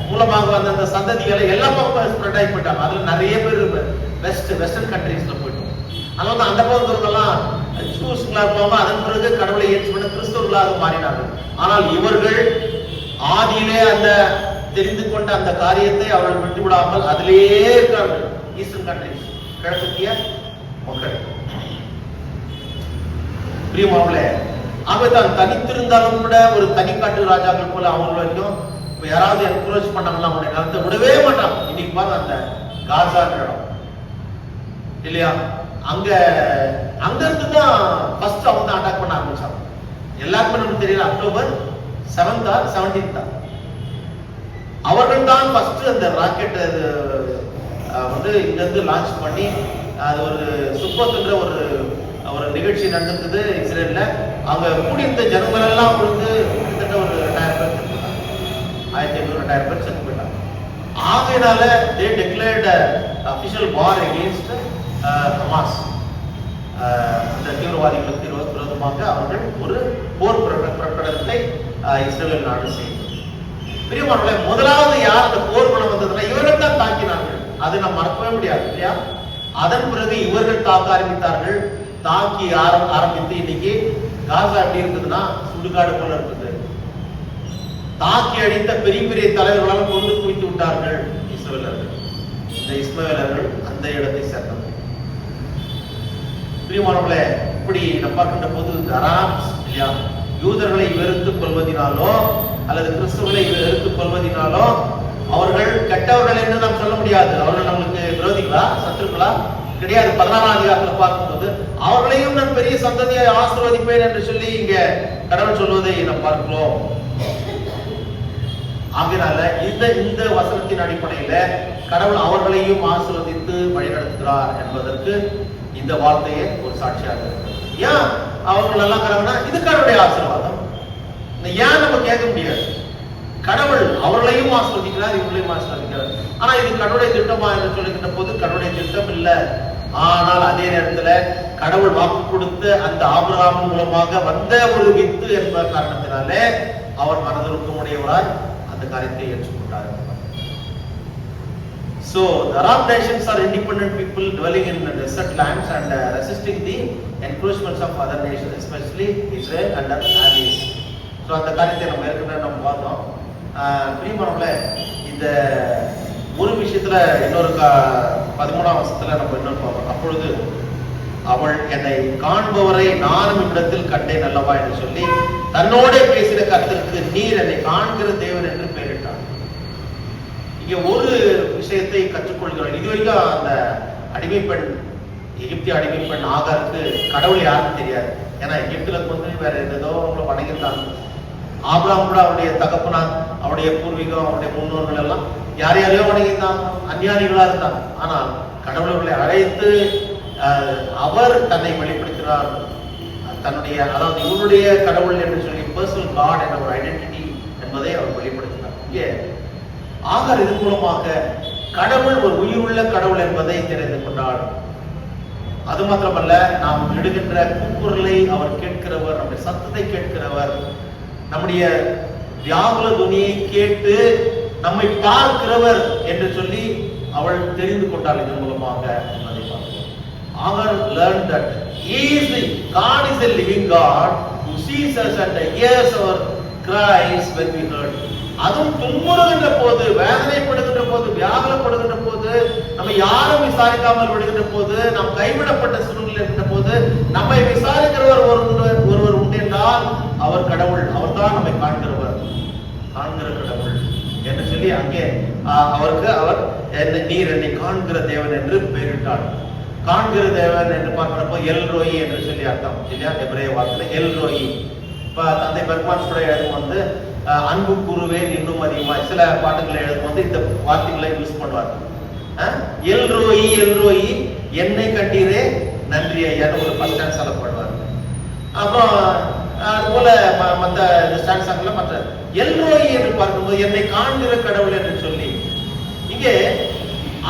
மூலமாக வந்த அந்த சந்ததிகளை எல்லா பக்கம் ஸ்ப்ரெட் ஆகி போயிட்டாங்க. அதுல நிறைய பேர் வெஸ்டர்ன் கண்ட்ரீஸ்ல போயிட்டோம். அதனால தான் அந்த பக்கத்துலாம் ஜூஸ்களா இருப்பாங்க. அதன் பிறகு கடவுளை ஏற்றுக்கொண்டு கிறிஸ்தவர்களாக மாறினார்கள். ஆனால் இவர்கள் ஆதியிலே அந்த தெரிந்து கொண்ட அந்த காரியத்தை அவர்கள் விட்டுவிடாமல் அதிலேயே இருக்கார்கள். ஈஸ்டர்ன் கண்ட்ரீஸ், கிழக்கத்திய மக்கள். பிரியமானவர்களே, அவதான் தனித்திருந்தாலும் கூட ஒரு தனிக்காட்டு ராஜாக்கள் போல அவங்க வரைக்கும் இப்ப யாராவது என்கரேஜ் பண்ணாங்கன்னா அவனை நிலத்தை விடவே மாட்டான். இன்னைக்கு பாருங்க அந்த காசா இடம் இல்லையா, அங்க இருந்துதான் ஃபர்ஸ்ட் அவங்க தான் அட்டாக் பண்ண ஆரம்பிச்சாங்க. எல்லாருக்குமே நமக்கு தெரியல, அக்டோபர் 7th or 17th அவர்கள் தான் ஃபர்ஸ்ட் அந்த ராக்கெட் வந்து இங்க இருந்து லான்ச் பண்ணி அது ஒரு சுப்பத்துன்ற ஒரு நிகழ்ச்சி நடந்தது இஸ்ரேல்ல. அங்க கூடியிருந்த ஜனங்கள் எல்லாம் வந்து கிட்டத்தட்ட ஒரு 2000 பேர் செத்து போயிட்டாங்க. 1500-2000 பேர் செத்து போயிட்டாங்க. ஆகையினால they declared official war against Hamas. அந்த தீவிரவாதிகளுக்கு விரோதமாக அவர்கள் ஒரு போர் பிரகடனத்தை இஸ்ரேல் நாடு செய்தது. பிரியமானவர்களே, முதலாவது யார் அந்த போர் குணம் வந்ததுன்னா இவர்கள் தான் தாக்கினார்கள். அதை நாம் மறக்கவே முடியாது இல்லையா. அதன் பிறகு இவர்கள் தாக்க ஆரம்பித்தார்கள். தாக்கி ஆரம்பித்து இன்னைக்கு காசா எப்படி இருக்குதுன்னா சுடுகாடு போல இருக்குது. தாக்கி அடித்த பெரிய பெரிய தலைவர்களால் கொண்டு குவித்து விட்டார்கள் இஸ்ரவேலர்கள். இந்த இஸ்மாயிலர்கள் அந்த இடத்தை சேர்ந்தவர்கள். பிரியமானவர்களே, இப்படி நம்ம பார்க்கின்ற போது அராப்ஸ் இல்லையா, யூதர்களை வெறுத்துக் கொள்வதினாலோ அல்லது கிறிஸ்துவர்களை வெறுத்துக் கொள்வதினாலோ அவர்கள் கெட்டவர்கள் என்று நாம் சொல்ல முடியாது. அவர்கள் நம்மளுக்கு விரோதிகளா, சத்துருக்களா கிடையாது. 16ஆம் அதிகாரத்தில் பார்க்கும்போது அவர்களையும் நான் பெரிய சந்ததியை ஆசீர்வதிப்பேன் என்று சொல்லி இங்க கடவுள் சொல்வதை நாம் பார்க்கிறோம். ஆகையினால இந்த வசனத்தின் அடிப்படையில கடவுள் அவர்களையும் ஆசீர்வதித்து வழிநடத்துகிறார் என்பதற்கு இந்த வார்த்தையை ஒரு சாட்சியாக இருக்கு. ஏன் அவர்கள் நல்லா இருக்கிறாங்கன்னா இது கடவுளுடைய ஆசீர்வாதம். ஏன் நம்ம கேட்க முடியாது. கடவுள் அவர்களையும் ஆசீர்வதிக்கிறார், இவர்களையும் ஆசீர்வதிக்கிறார். ஆனா இது கடவுளுடைய திட்டமா என்று சொல்லுகின்ற போது கடவுளுடைய திட்டம் இல்ல. ஆனால் அதே நேரத்துல கடவுள் வாக்கு கொடுத்து அந்த ஆபிரகாம் மூலமாக வந்த ஒரு வித்து என்ப காரணத்தினாலே அவர் மனதிற்குமுடையவராய் அந்த காரியத்தை ஏற்றுக்கொண்டார். So the Arab nations are independent people dwelling in desert lands and resisting the encroachments of other nations, especially Israel and their allies. So அந்த காரியத்தை நம்ம ஏற்கனவே நம்ம பார்த்தோம். பிரியமானவர்களே, இந்த ஒரு விஷயத்துல இன்னொரு 13ஆம் வசனத்துல நம்ம இன்னொரு பார்ப்போம். அப்பொழுது அவள் என்னை காண்பவரை நானும் இவ்விடத்தில் கண்டேன் அல்லவா என்று சொல்லி தன்னோட பேசின கர்த்தருக்கு நீர் என்னை காண்கிற தேவன் என்று பெயரிட்டார். இங்க ஒரு விஷயத்தை கற்றுக்கொள்கிறோம். இதுவரைக்கும் அந்த அடிமை பெண், எகிப்திய அடிமை பெண் ஆகாருக்கு கடவுள் யாருன்னு தெரியாது. ஏன்னா எகிப்துல வந்து வேற ஏதோ அவங்களை வணங்கியிருந்தாங்க. ஆபிரகாம் கூட அவருடைய தகப்பனார், அவருடைய பூர்வீகம், அவருடைய முன்னோர்கள் எல்லாம் யாரையோ வணங்கியிருந்தாங்க, அஞ்ஞானிகளா இருந்தாங்க. ஆனால் கடவுளை அழைத்து அவர் தன்னை வெளிப்படுத்தினார். தன்னுடைய, அதாவது இவருடைய கடவுள் என்று சொல்லி பர்சனல் காட் என்ற ஒரு ஐடென்டிட்டி என்பதை அவர் வெளிப்படுத்தினார். இங்கே ஆகார் இது மூலமாக கடவுள் ஒரு உயிருள்ள கடவுள் என்பதை தெரிந்து கொண்டார். அது மாத்திரமல்ல, நாம் இடுகின்ற கூக்குரலை அவர் கேட்கிறவர், நம்முடைய சத்தத்தை கேட்கிறவர், நம்முடைய வியாகுல துணியை கேட்டு நம்மை பார்க்கிறவர் என்று சொல்லி அவள் தெரிந்து கொண்டாள். இதன் மூலமாக அதை பார்க்கிறோம். ஆகார் learned that God is a living God who sees us and hears our cries when we hurt. அதுவும் துன்புறுகின்ற போது, வேதனைப்படுகின்ற போது, வியாகுலப்படுகின்ற போது, நம்ம யாரும் விசாரிக்காமல் விடுகின்ற போது, நாம் கைவிடப்பட்ட சூழ்நிலை இருக்கின்ற போது நம்மை விசாரிக்கிறவர் ஒருவர் உண்டு என்றால் அவர் கடவுள். அவர் தான் நம்மை காண்கிறவர், காண்கிற கடவுள் என்று சொல்லி அங்கே அவருக்கு அவர் நீர் என்னை காண்கிற தேவன் என்று பெயரிட்டார். காண்கிற தேவன் என்று பார்க்கிறப்போ எல் ரோயி என்று சொல்லி அர்த்தம் இல்லையா, எபிரேய வார்த்தை எல் ரோயி. இப்ப தந்தை பெர்மான்ஸ் கூட எழுதும் வந்து அன்பு கூறுவேன் இன்னும் அதிகமாக, சில பாட்டுகளை எழுதும் வந்து இந்த வார்த்தைகளை யூஸ் பண்ணுவார். எல் ரோயி, எல் ரோயி என்னை கண்டீரே நன்றி ஐயான்னு ஒரு ஃபர்ஸ்ட் ஸ்டான்ஸால பாடுவார். அப்புறம் அதுபோல மற்ற ஸ்டான்ஸாங்கல மற்ற எல்ரோயி என்று பார்க்கும்போது என்னை காண்கிற கடவுள் என்று சொல்லி இங்கே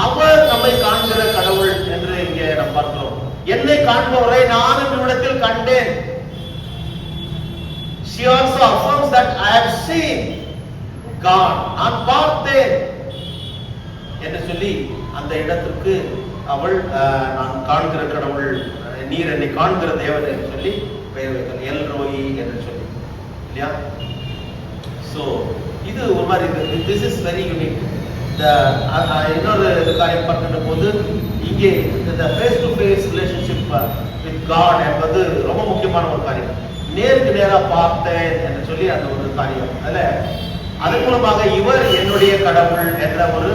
அவர் நம்மை காண்கிற கடவுள் என்று இங்கே நாம் பார்க்கிறோம். என்னை காண்பவரை நானும் இவ்விடத்தில் கண்டேன். She also affirms that I have seen God. நான் பார்த்தேன் என்று சொல்லி அந்த இடத்திற்கு அவள் நான் காண்கிற கடவுள், நீர் என்னை காண்கிற தேவன் என்று சொல்லி பெயர் வைத்தார், எல் ரோயி என்று சொல்லி, இல்லையா? சோ இது ஒரு மாதிரி திஸ் இஸ் வெரி யூனிக். இன்னொரு காரியம் பார்க்கின்ற போது இங்கே இந்த face to face relationship with God என்பது ரொம்ப முக்கியமான ஒரு காரியம். நேருக்கு நேரா பார்த்தேன் என்று சொல்லி அந்த ஒரு காரியம், அதன் மூலமாக இவர் என்னுடைய கடவுள் என்ற ஒரு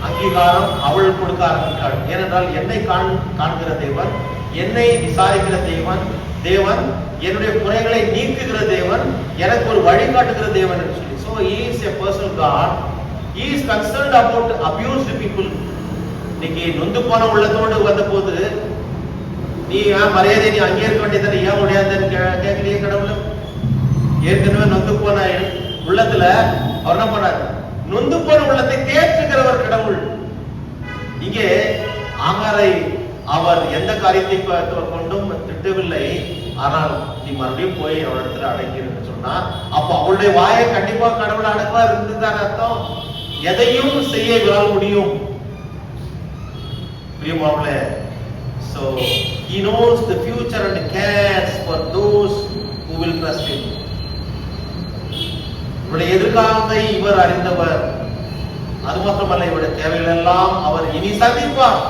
அங்கீகாரம் அவள் கொடுக்க ஆரம்பித்தாள். ஏனென்றால் என்னை காண்கிற தேவன், என்னை விசாரிக்கிற தேவன், என்னுடைய குறைகளை நீக்குகிற தேவன், எனக்கு ஒரு வழிகாட்டுகிற தேவன் என்று சொல்லி. So he is a personal God. He is concerned about abused people. இன்னைக்கு நொந்து போன உள்ளத்தோடு வந்த போது நீ மரியாதை நீ அங்கே இருக்க வேண்டியது ஏன் முடியாதுன்னு கேட்கலையே கடவுள். ஏற்கனவே நொந்து போன உள்ளத்துல அவர் என்ன பண்ணார்? நொந்து போன உள்ளத்தை தேற்றுகிறவர் கடவுள். இங்கே ஆகாரை அவர் எந்த காரியத்தை கொண்டும் திட்டவில்லை. ஆனால் நீ மறுபடியும் போய் அவரிடத்துல அடங்கிருன்னு சொன்னா அப்ப அவளுடைய வாயை கண்டிப்பா கடவுள் அடக்கா இருந்துதான் அர்த்தம். எதையும் செய்ய இவரால் முடியும். பிரியமானவர்களே, so he knows the future and cares for those who will trust him. இவருடைய எதிர்காலத்தை இவர் அறிந்தவர். அது மாத்திரமல்ல, இவருடைய தேவைகள் எல்லாம் அவர் இனி சந்திப்பார்.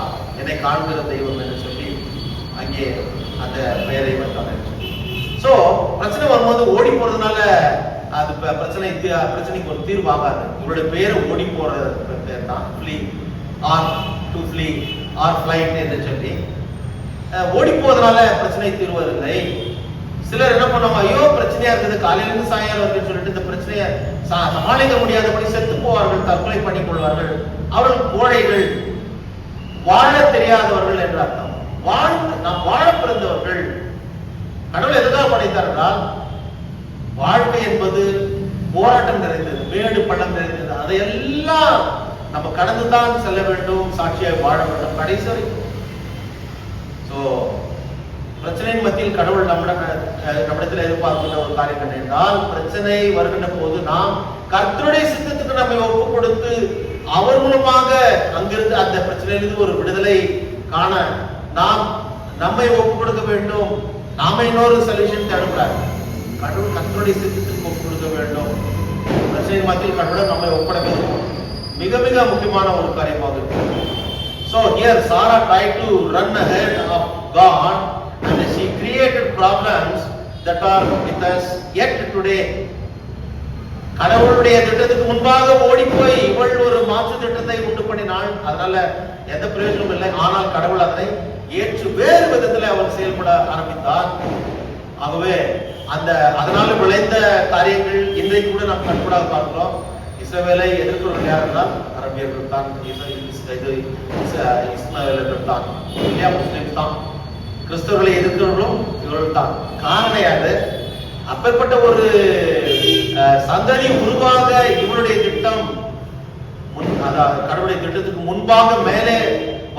என்னை காண்கிற தெய்வம் என்று சொல்லி அங்கே அந்த பெயரை வைத்தார். சோ பிரச்சனை வரும்போது ஓடி போறதுனால அது பிரச்சனைக்கு ஒரு தீர்வு ஆகாது. இவருடைய பேரை ஓடி போற பேர் தான் flee or to flee or flight என்று சொல்லி ஓடி போவதனால பிரச்சனை தீர்வதில்லை. சிலர் என்ன பண்ணுவாங்க, ஐயோ பிரச்சனையா இருக்குது, காலையில இருந்து சாயங்காலம் இருக்குன்னு சொல்லிட்டு இந்த பிரச்சனையை சமாளிக்க முடியாதபடி செத்து போவார்கள், தற்கொலை பண்ணிக் கொள்வார்கள். அவர்கள் கோழைகள், வாழ தெரியாதவர்கள் என்று அர்த்தம். நாம் வாழ பிறந்தவர்கள். கடவுள் எதுக்காக படைத்தார் என்றால், வாழ்க்கை என்பது போராட்டம் நிறைந்தது, மேடு பள்ளம் நிறைந்தது. அதையெல்லாம் நம்ம கடந்துதான் செல்ல வேண்டும், சாட்சியாக வாழ வேண்டும் கடைசி வரைக்கும். சோ பிரச்சனையின் மத்தியில் கடவுள் நம்மிடத்தில் எதிர்பார்க்கின்ற ஒரு காரியம் என்னென்றால், பிரச்சனை வருகின்ற போது நாம் கர்த்தருடைய சித்தத்துக்கு நம்மை ஒப்பு கொடுத்து அவர் மூலமாக அங்கிருந்து அந்த பிரச்சனையிலிருந்து ஒரு விடுதலை காண நாம் நம்மை ஒப்பு கொடுக்க வேண்டும். நாம இன்னொரு சொல்யூஷன் தேடக்கூடாது. கடவுள் கர்த்தருடைய சித்தத்துக்கு ஒப்பு கொடுக்க வேண்டும். பிரச்சனையின் மத்தியில் கடவுள் நம்மை ஒப்படைக்க மிக மிக முக்கியமான ஒரு காரியமாக இருக்கு. So here Sarah tried to run ahead of God and she created problems that are with us yet today. கடவுளுடைய திட்டத்துக்கு முன்பாக ஓடி போய் இவள் ஒரு மாற்று திட்டத்தை உண்டு பண்ணினாள். அதனால எந்த பிரயோஜனமும் இல்லை. ஆனால் கடவுள் அதனை ஏற்று வேறு விதத்தில் அவர் செயல்பட ஆரம்பித்தார். ஆகவே அதனால விளைந்த காரியங்கள் இன்றைக்கு கூட நாம் கண்கூடாக பார்க்கிறோம். இஸ்ரவேலை எதிர்க்கிறவர்கள் யார் என்றால் அரபியர்கள் தான், இஸ்மாயிலர்கள் தான், முஸ்லிம் தான். கிறிஸ்தவர்களை எதிர்க்கிறவர்களும் இவர்கள் தான். காரணம் யாரு? அப்பேற்பட்ட ஒரு சந்ததி உருவாக இவருடைய திட்டம் கடவுளுடைய திட்டத்துக்கு முன்பாக மேலே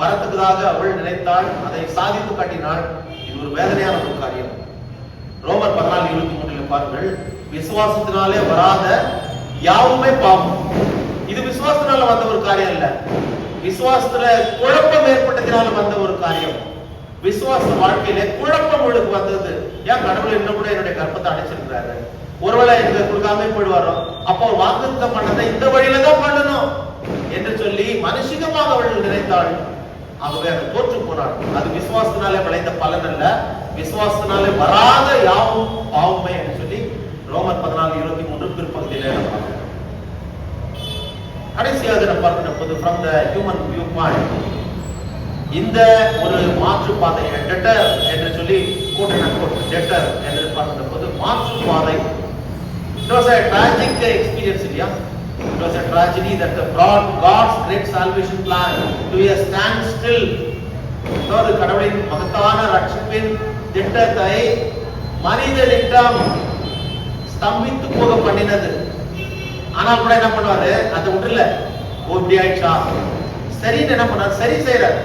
வரத்துக்காக அவள் நினைத்தாள். அதை சாதித்து காட்டினாள். இது ஒரு வேதனையான ஒரு காரியம். ரோமர் 14:23 பாருங்கள், விசுவாசத்தினாலே வராத யாவுமே பாவம். இது விசுவாசத்தினால வந்த ஒரு காரியம் இல்ல, விசுவாசத்துல குழப்பம் ஏற்பட்டதினால வந்த ஒரு காரியம். விசுவாச வாழ்க்கையில குழப்பம் உங்களுக்கு வந்தது. ஏன் கடவுள் இன்னும் கூட என்னுடைய கர்ப்பத்தை அடைச்சிருக்கிறாரு, ஒருவேளை எனக்கு கொடுக்காம போயிடுவாரோ, அப்போ வாக்குத்தத்தம் பண்ணதை இந்த வழியில தான் பண்ணணும் என்று சொல்லி மனுஷிகமாக அவள் நினைத்தாள். ஆகவே அதை தோற்று போனாள். அது விசுவாசத்தினாலே விளைந்த பலன் அல்ல, விசுவாசத்தினாலே வராத யாவும் பாவமே என்று சொல்லி ரோமர் 14:23 பிற்பகுதியில நம்ம பார்க்கிறோம். கடைசியாக நம்ம பார்க்கிற போது from the human viewpoint இந்த ஒரு மாற்று பாதை டெட்டர் என்று சொல்லி டெட்டர் என்று பார்க்கிற போது மாற்று பாதை. It was a tragic experience, இல்லையா? It was a tragedy that brought God's great salvation plan to a standstill. கடவுளின் மகத்தான ரட்சிப்பின் திட்டத்தை மனித திட்டம் ஸ்தம்பித்து போக பண்ணினது. ஆனா கூட என்ன பண்ணுவாரு, அதை விட்டுல இப்படி ஆயிடுச்சா சரின்னு என்ன பண்ணாரு, சரி செய்யறாரு.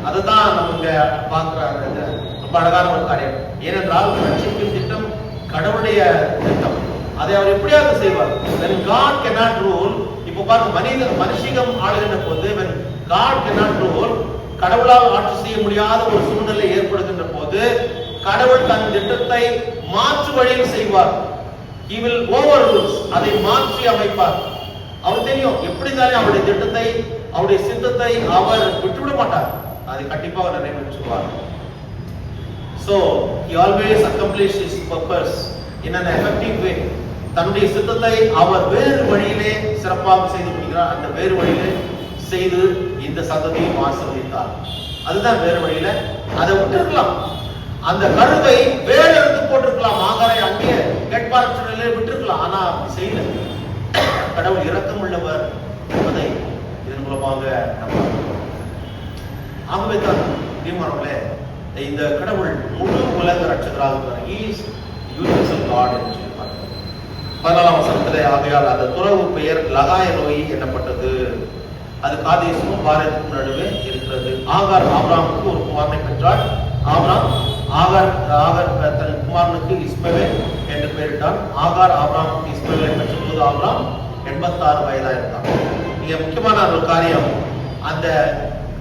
அதுதான் நமக்கு பார்க்கிறாரு. ரொம்ப அழகான ஒரு காரியம். ஏனென்றால் ரட்சிக்கும் திட்டம் கடவுளுடைய திட்டம். அதை அவர் எப்படியாவது செய்வார். when God cannot rule, இப்போ பாருங்க, மனுஷிகம் ஆளுகின்ற போது when God cannot rule, கடவுளால் ஆட்சி செய்ய முடியாத ஒரு சூழ்நிலை ஏற்படுகின்ற போது கடவுள் தன் திட்டத்தை மாற்று வழியில் செய்வார். he will overrule, அதை மாற்றி அமைப்பார். அவர் தெரியும் எப்படிதான் அவருடைய திட்டத்தை, அவருடைய சித்தத்தை அவர் விட்டுவிட மாட்டார். அதை கண்டிப்பாக நிறைவேற்றுவார். so he always accomplishes his purpose in an effective way. தன்னுடைய சித்தத்தை அவர் வேறு வழியிலே சிறப்பாக செய்து முடிக்கிறார். அந்த வேறு வழியிலே செய்து இந்த சந்ததியை ஆசீர்வதித்தார். அதுதான் வேறு வழியில. அதை விட்டுருக்கலாம், அந்த கழுவை வேறு எடுத்து போட்டிருக்கலாம், ஆகாரை அங்கே கேட்பார் நிலையில விட்டுருக்கலாம். ஆனா செய்யல. கடவுள் இரக்கம் உள்ளவர் என்பதை இதன் மூலமாக நம்ம ஆகவே தான் தீர்மானங்களே, இந்த கடவுள் முழு உலக ரட்சகராக யூனிவர்சல் காட் என்று சொல்லி பார்க்கிறோம். 14ஆம் வசனத்திலே, ஆகையால் அந்த துறவு பெயர் லகாய நோய் என்னப்பட்டது. அது காதேசும் பாரத்துக்கும் நடுவே இருக்கிறது. ஆகார் ஆபிரகாமுக்கு ஒரு குமாரனை பெற்றார். ஆகார் தன் குமாரனுக்கு இஸ்மவேல் என்று பெயரிட்டான். ஆகார் ஆபிரகாமுக்கு இஸ்மவேலை பெற்ற போது ஆபிரகாம் 86 வயதா இருந்தான். இங்க முக்கியமான ஒரு காரியம், அந்த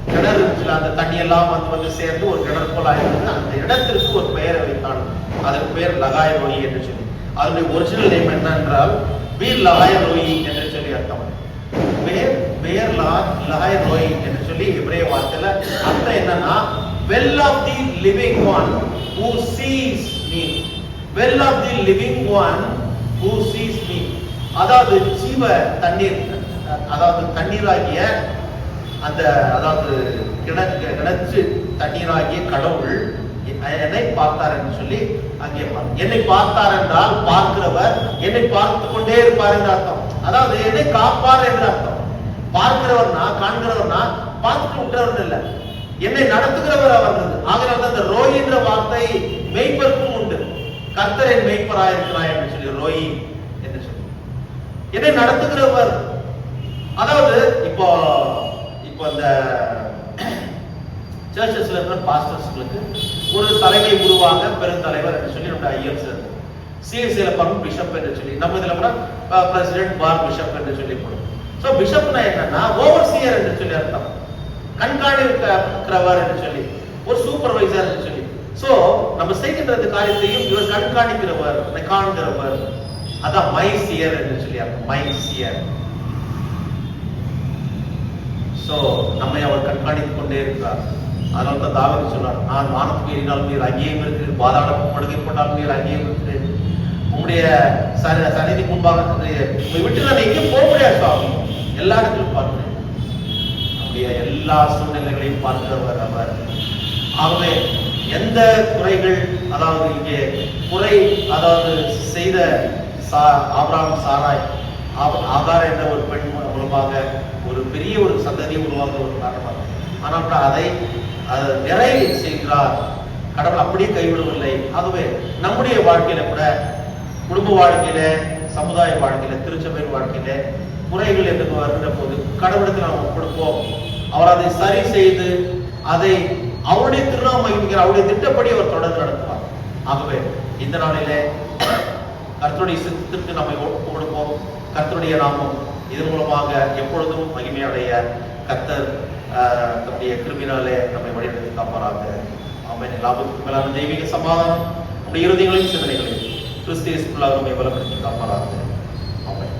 கிணறு அந்த தண்ணி எல்லாம் வந்து சேர்ந்து ஒரு கிணறு போல ஆயிருக்கு. அந்த இடத்திற்கு ஒரு பெயரை வைத்தான். அதற்கு பெயர் லகாய நோய் என்று சொல்லி. அதனுடைய ஒரிஜினல் நேம் என்ன என்றால் வீர் லகாய நோய் என்று சொல்லி அர்த்தம். பெயர் லகாய நோய் என்று சொல்லி எபிரேய வார்த்தையில அர்த்தம் என்னன்னா, well of the living one who sees me. well of the living one who sees me. அதாவது ஜீவ தண்ணீர், அதாவது தண்ணீராகிய அந்த, அதாவது கிணற்று தண்ணீராகிய கடவுள் என்னை பார்த்தார் என்று சொல்லி அங்கே என்னை பார்த்தார் என்றால் பார்க்கிறவர் என்னை பார்த்து கொண்டே இருப்பார் என்று அர்த்தம். அதாவது என்னை காப்பார் என்று அர்த்தம். பார்க்கிறவர்னா, காண்கிறவர்னா பார்த்துட்டு விட்டுறவர் இல்ல, என்னை நடத்துகிறவர் அவர். ஆகினால்தான் இந்த ரோய் என்ற வார்த்தை மெய்ப்பருக்கும் உண்டு. கர்த்தர் என் மெய்ப்பராய் இருக்கிறாய் என்று சொல்லி ரோய் என்று சொல்லி என்னை நடத்துகிறவர். அதாவது இப்போ இந்த சர்ச்சஸ்ல இருக்கிற பாஸ்டர்ஸ்களுக்கு ஒரு தலைமை உருவாக பெருந்தலைவர் என்று சொல்லி நம்முடைய ஐஎம்ஸ் இருக்கு. சிஎஸ்சில பாருங்க பிஷப் என்று சொல்லி, நம்ம இதுல கூட பிரசிடென்ட் பார் பிஷப் என்று சொல்லி போடுவோம். சோ பிஷப்னா என்னன்னா ஓவர்சியர் என்று சொல்லி அர்த்தம், கண்காணிக்கிறவர் என்று சொல்லி, ஒரு சூப்பர்வைசர் என்று சொல்லி. சோ நம்ம செய்கின்ற காரியத்தையும் இவர் கண்காணிக்கிறவர், காண்கிறவர். அதான் மைசியர் என்று சொல்லி அர்த்தம், மைசியர். சோ நம்மை அவர் கண்காணித்துக் கொண்டே இருக்கிறார். அதனால தான் தாவீது சொன்னார், நான் வானத்துக்கு ஏறினாலும் நீர் அங்கேயும் இருக்கிறேன், பாதாளத்துக்கு படுகைப்பட்டாலும் நீர் அங்கேயும் இருக்கிறேன், உங்களுடைய சந்நிதி முன்பாக விட்டு நான் எங்கேயும் போக முடியாது சுவாமி, எல்லா இடத்திலும் பார்க்கிறேன். நம்முடைய எல்லா சூழ்நிலைகளையும் பார்க்கிறவர் அவர். ஆகவே எந்த குறைகள், அதாவது இங்கே குறை, அதாவது செய்த ஆபிரகாம் சாராய் ஆகார் என்ற ஒரு பெண் மூலமாக ஒரு பெரிய ஒரு சந்ததியை உருவாக்க ஒரு காரணமாக, ஆனால் அதை நிறைவு செய்கிறார் கடவுள், அப்படியே கைவிடவில்லை. ஆகவே நம்முடைய வாழ்க்கையில கூட, குடும்ப வாழ்க்கையில, சமுதாய வாழ்க்கையில, திருச்சபை வாழ்க்கையில குறைகள் என்று வருகின்ற போது கடவுளுக்கு நாம் கொடுப்போம். அவர் அதை சரி செய்து அதை அவருடைய திருநாம மகிமைக்கிற அவருடைய திட்டப்படி அவர் தொடர்ந்து நடத்துவார். ஆகவே இந்த நாளிலே கர்த்தருடைய சித்தத்திற்கு நம்மை ஒப்பு கொடுப்போம். கர்த்தருடைய நாமம் இதன் மூலமாக எப்பொழுதும் மகிமையடைய கர்த்தர் தன்னுடைய கிருபினாலே நம்மை வழிநடத்தி காப்பாராக. ஆமென். எல்லாத்துக்கும் மேலான தெய்வீக சமாதானம் நம்முடைய இருதயங்களையும் சிந்தனைகளையும் கிறிஸ்து இயேசுக்குள்ளாக நம்மை பலப்படுத்தி காப்பாராக. ஆமென்.